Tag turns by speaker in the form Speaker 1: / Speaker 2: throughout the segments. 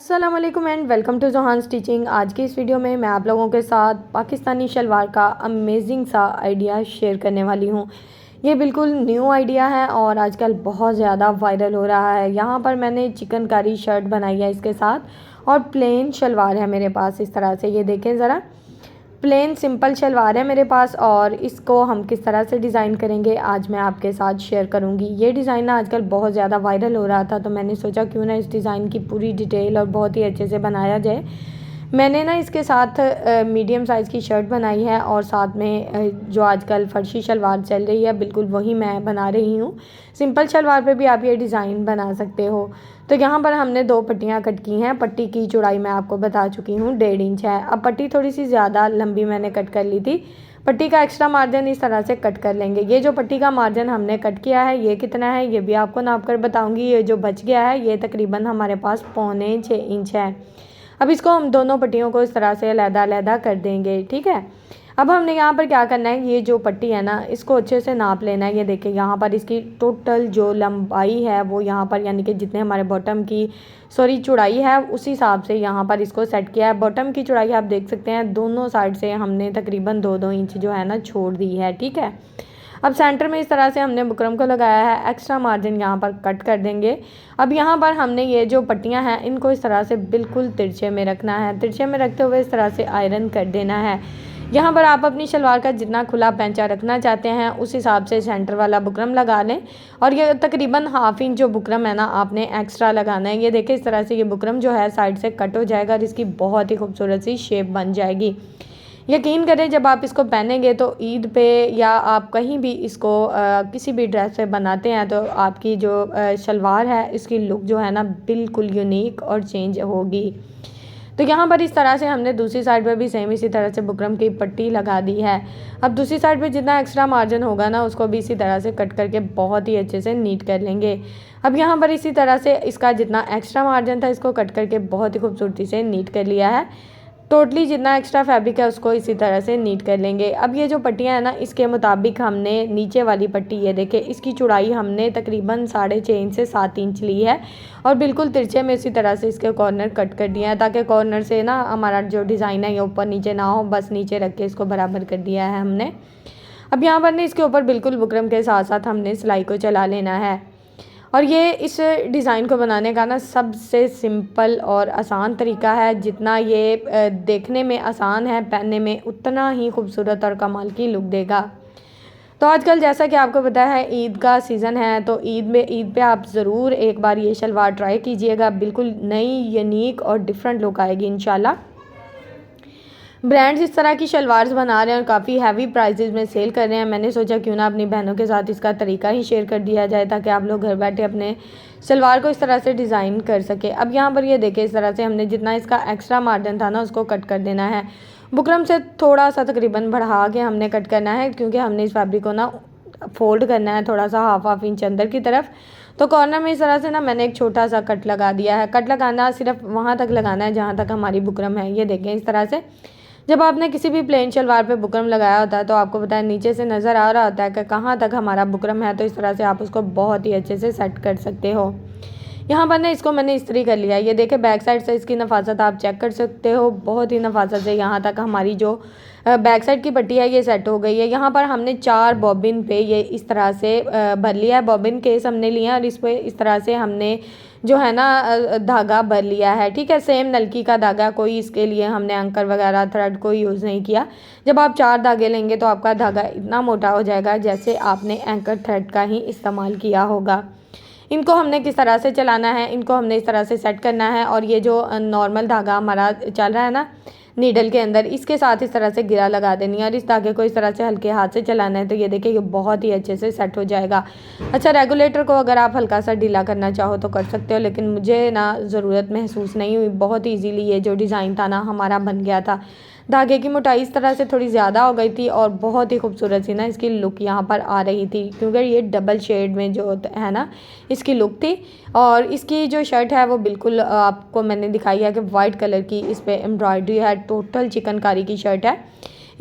Speaker 1: अस्सलाम वालेकुम and welcome to Johan stitching. आज की इस वीडियो में मैं आप लोगों के साथ पाकिस्तानी शलवार का अमेजिंग सा आइडिया शेयर करने वाली हूँ। ये बिल्कुल न्यू आइडिया है और आजकल बहुत ज़्यादा वायरल हो रहा है। यहाँ पर मैंने चिकनकारी शर्ट बनाई है इसके साथ और प्लेन शलवार है मेरे पास इस तरह से। ये देखें ज़रा, प्लेन सिंपल शलवार है मेरे पास और इसको हम किस तरह से डिज़ाइन करेंगे आज मैं आपके साथ शेयर करूंगी। ये डिज़ाइन ना आजकल बहुत ज़्यादा वायरल हो रहा था, तो मैंने सोचा क्यों ना इस डिज़ाइन की पूरी डिटेल और बहुत ही अच्छे से बनाया जाए। मैंने ना इसके साथ मीडियम साइज़ की शर्ट बनाई है और साथ में जो आजकल फर्शी शलवार चल रही है बिल्कुल वही मैं बना रही हूँ। सिंपल शलवार पे भी आप ये डिज़ाइन बना सकते हो। तो यहाँ पर हमने 2 पट्टियाँ कट की हैं। पट्टी की चौड़ाई मैं आपको बता चुकी हूँ 1.5 इंच है। अब पट्टी थोड़ी सी ज़्यादा लंबी मैंने कट कर ली थी। पट्टी का एक्स्ट्रा मार्जिन इस तरह से कट कर लेंगे। ये जो पट्टी का मार्जिन हमने कट किया है ये कितना है ये भी आपको नाप कर बताऊँगी। ये जो बच गया है ये तकरीबन हमारे पास 6.25 इंच है। अब इसको हम दोनों पट्टियों को इस तरह से अलग-अलग कर देंगे, ठीक है। अब हमने यहाँ पर क्या करना है, ये जो पट्टी है ना इसको अच्छे से नाप लेना है। ये देखिए यहाँ पर इसकी टोटल जो लंबाई है वो यहाँ पर यानी कि जितने हमारे बॉटम की चौड़ाई है उस हिसाब से यहाँ पर इसको सेट किया है। बॉटम की चौड़ाई आप देख सकते हैं दोनों साइड से हमने तकरीबन 2-2 इंच जो है ना छोड़ दी है, ठीक है। अब सेंटर में इस तरह से हमने बुकरम को लगाया है। एक्स्ट्रा मार्जिन यहाँ पर कट कर देंगे। अब यहाँ पर हमने ये जो पट्टियाँ हैं इनको इस तरह से बिल्कुल तिरछे में रखना है। तिरछे में रखते हुए इस तरह से आयरन कर देना है। यहाँ पर आप अपनी शलवार का जितना खुला पैंचा रखना चाहते हैं उस हिसाब से सेंटर वाला बुकरम लगा लें। और ये तकरीबन 1/2 इंच जो बुकरम है ना आपने एक्स्ट्रा लगाना है। ये देखिए इस तरह से ये बुकरम जो है साइड से कट हो जाएगा और इसकी बहुत ही खूबसूरत सी शेप बन जाएगी। यकीन करें जब आप इसको पहनेंगे तो ईद पे या आप कहीं भी इसको किसी भी ड्रेस पे बनाते हैं तो आपकी जो शलवार है इसकी लुक जो है ना बिल्कुल यूनिक और चेंज होगी। तो यहाँ पर इस तरह से हमने दूसरी साइड पर भी सेम इसी तरह से बुकरम की पट्टी लगा दी है। अब दूसरी साइड पे जितना एक्स्ट्रा मार्जिन होगा ना उसको भी इसी तरह से कट करके बहुत ही अच्छे से नीट कर लेंगे। अब यहाँ पर इसी तरह से इसका जितना एक्स्ट्रा मार्जिन था इसको कट करके बहुत ही खूबसूरती से नीट कर लिया है। टोटली जितना एक्स्ट्रा फैब्रिक है उसको इसी तरह से नीट कर लेंगे। अब ये जो पट्टियाँ हैं ना इसके मुताबिक हमने नीचे वाली पट्टी ये देखें इसकी चौड़ाई हमने तकरीबन 6.5 इंच से 7 इंच ली है और बिल्कुल तिरछे में इसी तरह से इसके कॉर्नर कट कर दिया है ताकि कॉर्नर से ना हमारा जो डिज़ाइन है ये ऊपर नीचे ना हो, बस नीचे रख के इसको बराबर कर दिया है हमने। अब यहाँ पर ना इसके ऊपर बिल्कुल बुकरम के साथ साथ हमने सिलाई को चला लेना है। और ये इस डिज़ाइन को बनाने का ना सबसे सिंपल और आसान तरीका है। जितना ये देखने में आसान है पहनने में उतना ही खूबसूरत और कमाल की लुक देगा। तो आजकल जैसा कि आपको पता है ईद का सीज़न है तो ईद पे आप ज़रूर एक बार ये शलवार ट्राई कीजिएगा। बिल्कुल नई यूनिक और डिफरेंट लुक आएगी इंशाल्लाह। ब्रांड्स इस तरह की शलवार्स बना रहे हैं और काफ़ी हैवी प्राइसेस में सेल कर रहे हैं। मैंने सोचा क्यों ना अपनी बहनों के साथ इसका तरीका ही शेयर कर दिया जाए ताकि आप लोग घर बैठे अपने शलवार को इस तरह से डिज़ाइन कर सके। अब यहाँ पर ये देखें इस तरह से हमने जितना इसका एक्स्ट्रा मार्जिन था ना उसको कट कर देना है। बुकरम से थोड़ा सा तकरीबन बढ़ा के हमने कट करना है क्योंकि हमने इस फैब्रिक को ना फोल्ड करना है थोड़ा सा 1/2 इंच अंदर की तरफ। तो कॉर्नर में इस तरह से ना मैंने एक छोटा सा कट लगा दिया है। कट लगाना सिर्फ वहाँ तक लगाना है जहाँ तक हमारी बुकरम है। ये देखें इस तरह से जब आपने किसी भी प्लेन शलवार पे बुकरम लगाया होता है तो आपको पता है नीचे से नज़र आ रहा होता है कि कहाँ तक हमारा बुकरम है। तो इस तरह से आप उसको बहुत ही अच्छे से सेट कर सकते हो। यहाँ पर ना इसको मैंने इस्त्री कर लिया है। ये देखें बैक साइड से इसकी नफासत आप चेक कर सकते हो। बहुत ही नफासत से यहाँ तक हमारी जो बैक साइड की पट्टी है ये सेट हो गई है। यहाँ पर हमने 4 बॉबिन पे ये इस तरह से भर लिया है। बॉबिन केस हमने लिया और इस पर इस तरह से हमने जो है ना धागा भर लिया है, ठीक है। सेम नलकी का धागा, कोई इसके लिए हमने अंकर वगैरह थ्रेड कोई यूज़ नहीं किया। जब आप 4 धागे लेंगे तो आपका धागा इतना मोटा हो जाएगा जैसे आपने एंकर थ्रेड का ही इस्तेमाल किया होगा। इनको हमने किस तरह से चलाना है, इनको हमने इस तरह से सेट करना है। और ये जो नॉर्मल धागा हमारा चल रहा है ना नीडल के अंदर, इसके साथ इस तरह से गिरा लगा देनी है और इस धागे को इस तरह से हल्के हाथ से चलाना है। तो ये देखिए ये बहुत ही अच्छे से सेट हो जाएगा। अच्छा, रेगुलेटर को अगर आप हल्का सा ढीला करना चाहो तो कर सकते हो, लेकिन मुझे ना ज़रूरत महसूस नहीं हुई। बहुत ईजीली ये जो डिज़ाइन था ना हमारा बन गया था। धागे की मोटाई इस तरह से थोड़ी ज़्यादा हो गई थी और बहुत ही खूबसूरत सी ना इसकी लुक यहाँ पर आ रही थी क्योंकि ये डबल शेड में जो है ना इसकी लुक थी। और इसकी जो शर्ट है वो बिल्कुल आपको मैंने दिखाई है कि वाइट कलर की इस पर एम्ब्रॉयडरी है। टोटल चिकनकारी की शर्ट है।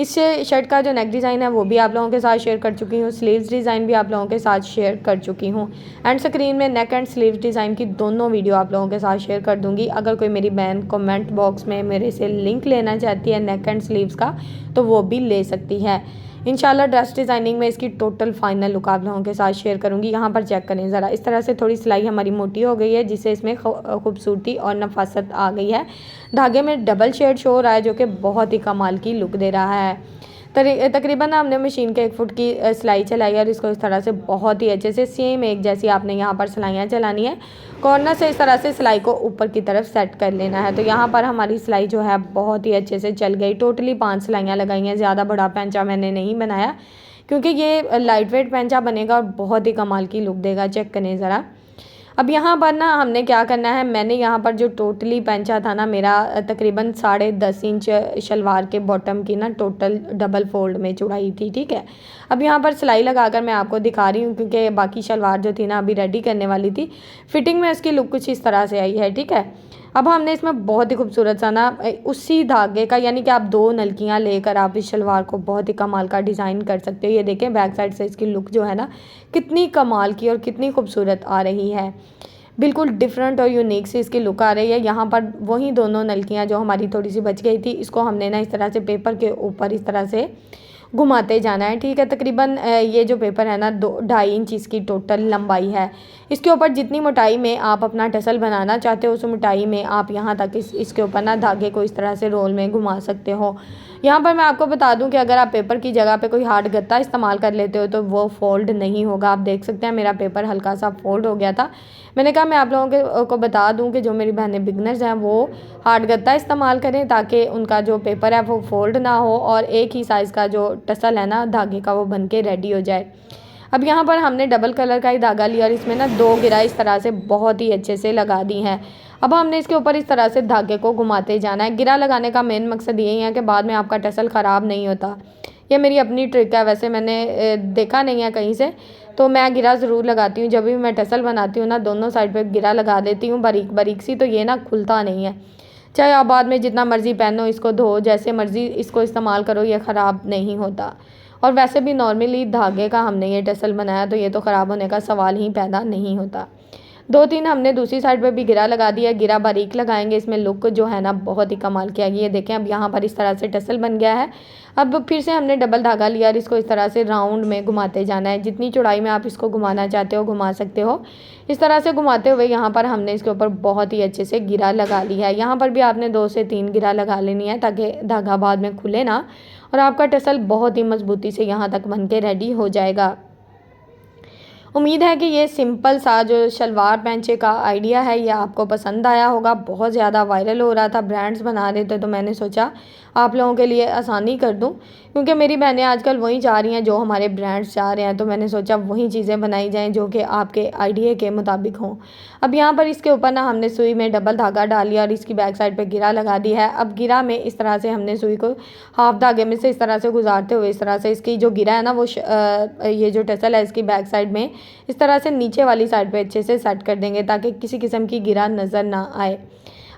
Speaker 1: इस शर्ट का जो नेक डिज़ाइन है वो भी आप लोगों के साथ शेयर कर चुकी हूँ, स्लीव्स डिज़ाइन भी आप लोगों के साथ शेयर कर चुकी हूँ। एंड स्क्रीन में नेक एंड स्लीव्स डिज़ाइन की दोनों वीडियो आप लोगों के साथ शेयर कर दूँगी। अगर कोई मेरी बहन कमेंट बॉक्स में मेरे से लिंक लेना चाहती है नेक एंड स्लीव्स का तो वो भी ले सकती है। इंशाल्लाह ड्रेस डिज़ाइनिंग में इसकी टोटल फाइनल लुक आप लोगों के साथ शेयर करूँगी। यहाँ पर चेक करें ज़रा, इस तरह से थोड़ी सिलाई हमारी मोटी हो गई है जिससे इसमें खूबसूरती और नफासत आ गई है। धागे में डबल शेड शो हो रहा है जो कि बहुत ही कमाल की लुक दे रहा है। तकरीबन हमने मशीन के 1 फुट की सिलाई चलाई है और इसको इस तरह से बहुत ही अच्छे से सेम एक जैसी आपने यहाँ पर सिलाइयाँ चलानी है। कॉर्नर से इस तरह से सिलाई को ऊपर की तरफ सेट कर लेना है। तो यहाँ पर हमारी सिलाई जो है बहुत ही अच्छे से चल गई। टोटली 5 सिलाइयाँ लगाई हैं, ज़्यादा बड़ा पैंचा मैंने नहीं बनाया क्योंकि ये लाइट वेट पैंचा बनेगा और बहुत ही कमाल की लुक देगा। चेक करें ज़रा। अब यहाँ पर ना हमने क्या करना है, मैंने यहाँ पर जो टोटली पैंचा था ना मेरा तकरीबन 10.5 इंच शलवार के बॉटम की ना टोटल डबल फोल्ड में चौड़ाई थी। ठीक है, अब यहाँ पर सिलाई लगाकर मैं आपको दिखा रही हूँ क्योंकि बाकी शलवार जो थी ना अभी रेडी करने वाली थी। फिटिंग में इसकी लुक कुछ इस तरह से आई है। ठीक है, अब हमने इसमें बहुत ही खूबसूरत सा ना उसी धागे का, यानी कि आप 2 नलकियाँ लेकर आप इस शलवार को बहुत ही कमाल का डिज़ाइन कर सकते हो। ये देखें बैक साइड से इसकी लुक जो है ना कितनी कमाल की और कितनी खूबसूरत आ रही है। बिल्कुल डिफरेंट और यूनिक सी इसकी लुक आ रही है। यहाँ पर वही दोनों नलकियाँ जो हमारी थोड़ी सी बच गई थी, इसको हमने ना इस तरह से पेपर के ऊपर इस तरह से घुमाते जाना है। ठीक है, तकरीबन ये जो पेपर है ना 2.5 इंच इसकी टोटल लंबाई है। इसके ऊपर जितनी मोटाई में आप अपना टसल बनाना चाहते हो उस मोटाई में आप यहाँ तक इसके ऊपर ना धागे को इस तरह से रोल में घुमा सकते हो। यहाँ पर मैं आपको बता दूं कि अगर आप पेपर की जगह पे कोई हार्ड गत्ता इस्तेमाल कर लेते हो तो वो फोल्ड नहीं होगा। आप देख सकते हैं मेरा पेपर हल्का सा फोल्ड हो गया था। मैंने कहा मैं आप लोगों को बता दूं कि जो मेरी बहनें बिगनर्स हैं वो हार्ड गत्ता इस्तेमाल करें ताकि उनका जो पेपर है वो फोल्ड ना हो और एक ही साइज़ का जो टसल है ना धागे का वो बन के रेडी हो जाए। अब यहाँ पर हमने डबल कलर का ही धागा लिया और इसमें ना 2 गिरा इस तरह से बहुत ही अच्छे से लगा दी हैं। अब हमने इसके ऊपर इस तरह से धागे को घुमाते जाना है। गिरा लगाने का मेन मकसद यही है कि बाद में आपका टसल ख़राब नहीं होता। ये मेरी अपनी ट्रिक है, वैसे मैंने देखा नहीं है कहीं से, तो मैं गिरा ज़रूर लगाती हूँ। जब भी मैं टसल बनाती हूँ ना दोनों साइड पे गिरा लगा देती हूँ बारीक बारीक सी, तो ये ना खुलता नहीं है। चाहे आप बाद में जितना मर्ज़ी पहनो, इसको धो, जैसे मर्ज़ी इसको इस्तेमाल करो, ये ख़राब नहीं होता। और वैसे भी नॉर्मली धागे का हमने ये टसल बनाया तो ये तो ख़राब होने का सवाल ही पैदा नहीं होता। 2-3 हमने दूसरी साइड पे भी गिरा लगा दिया। गिरा बारीक लगाएंगे, इसमें लुक जो है ना बहुत ही कमाल की आएगी। ये देखें अब यहाँ पर इस तरह से टसल बन गया है। अब फिर से हमने डबल धागा लिया और इसको इस तरह से राउंड में घुमाते जाना है। जितनी चौड़ाई में आप इसको घुमाना चाहते हो घुमा सकते हो। इस तरह से घुमाते हुए यहाँ पर हमने इसके ऊपर बहुत ही अच्छे से गिरा लगा लिया है। यहाँ पर भी आपने 2 से 3 गिरा लगा लेनी है ताकि धागा बाद में खुले ना, और आपका टसल बहुत ही मजबूती से यहाँ तक बन के रेडी हो जाएगा। उम्मीद है कि ये सिंपल सा जो शलवार पैंचे का आइडिया है ये आपको पसंद आया होगा। बहुत ज़्यादा वायरल हो रहा था, ब्रांड्स बना रहे थे, तो मैंने सोचा आप लोगों के लिए आसानी कर दूं क्योंकि मेरी बहनें आजकल वही चाह रही हैं जो हमारे ब्रांड्स चाह रहे हैं। तो मैंने सोचा वही चीज़ें बनाई जाएं जो कि आपके आइडिया के मुताबिक हों। अब यहाँ पर इसके ऊपर ना हमने सुई में डबल धागा डाल लिया और इसकी बैक साइड पर गिरा लगा दी है। अब गिरा में इस तरह से हमने सुई को हाफ धागे में से इस तरह से गुजारते हुए इस तरह से इसकी जो गिरा है ना वो ये जो टसल है इसकी बैक साइड में इस तरह से नीचे वाली साइड पे अच्छे से सेट कर देंगे ताकि किसी किस्म की गिरा नज़र ना आए।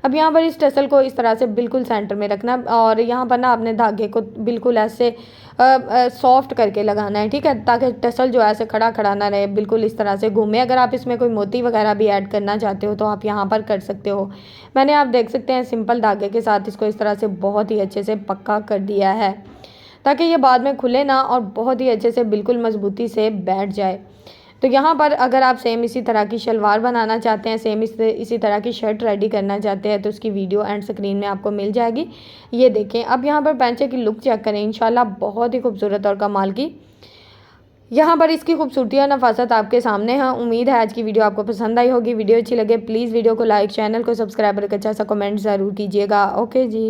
Speaker 1: अब यहाँ पर इस टसल को इस तरह से बिल्कुल सेंटर में रखना और यहाँ पर ना अपने धागे को बिल्कुल ऐसे सॉफ्ट करके लगाना है। ठीक है, ताकि टसल जो है ऐसे खड़ा खड़ा ना रहे, बिल्कुल इस तरह से घूमे। अगर आप इसमें कोई मोती वगैरह भी ऐड करना चाहते हो तो आप यहाँ पर कर सकते हो। मैंने आप देख सकते हैं सिंपल धागे के साथ इसको इस तरह से बहुत ही अच्छे से पक्का कर दिया है ताकि ये बाद में खुले ना और बहुत ही अच्छे से बिल्कुल मजबूती से बैठ जाए। तो यहाँ पर अगर आप सेम इसी तरह की शलवार बनाना चाहते हैं, सेम इसी तरह की शर्ट रेडी करना चाहते हैं तो उसकी वीडियो एंड स्क्रीन में आपको मिल जाएगी। ये देखें, अब यहाँ पर पैंचे की लुक चेक करें, इंशाल्लाह बहुत ही खूबसूरत और कमाल की। यहाँ पर इसकी खूबसूरती और नफासत आपके सामने है। उम्मीद है आज की वीडियो आपको पसंद आई होगी। वीडियो अच्छी लगे प्लीज़ वीडियो को लाइक, चैनल को सब्सक्राइब और एक अच्छा सा कमेंट ज़रूर कीजिएगा। ओके जी।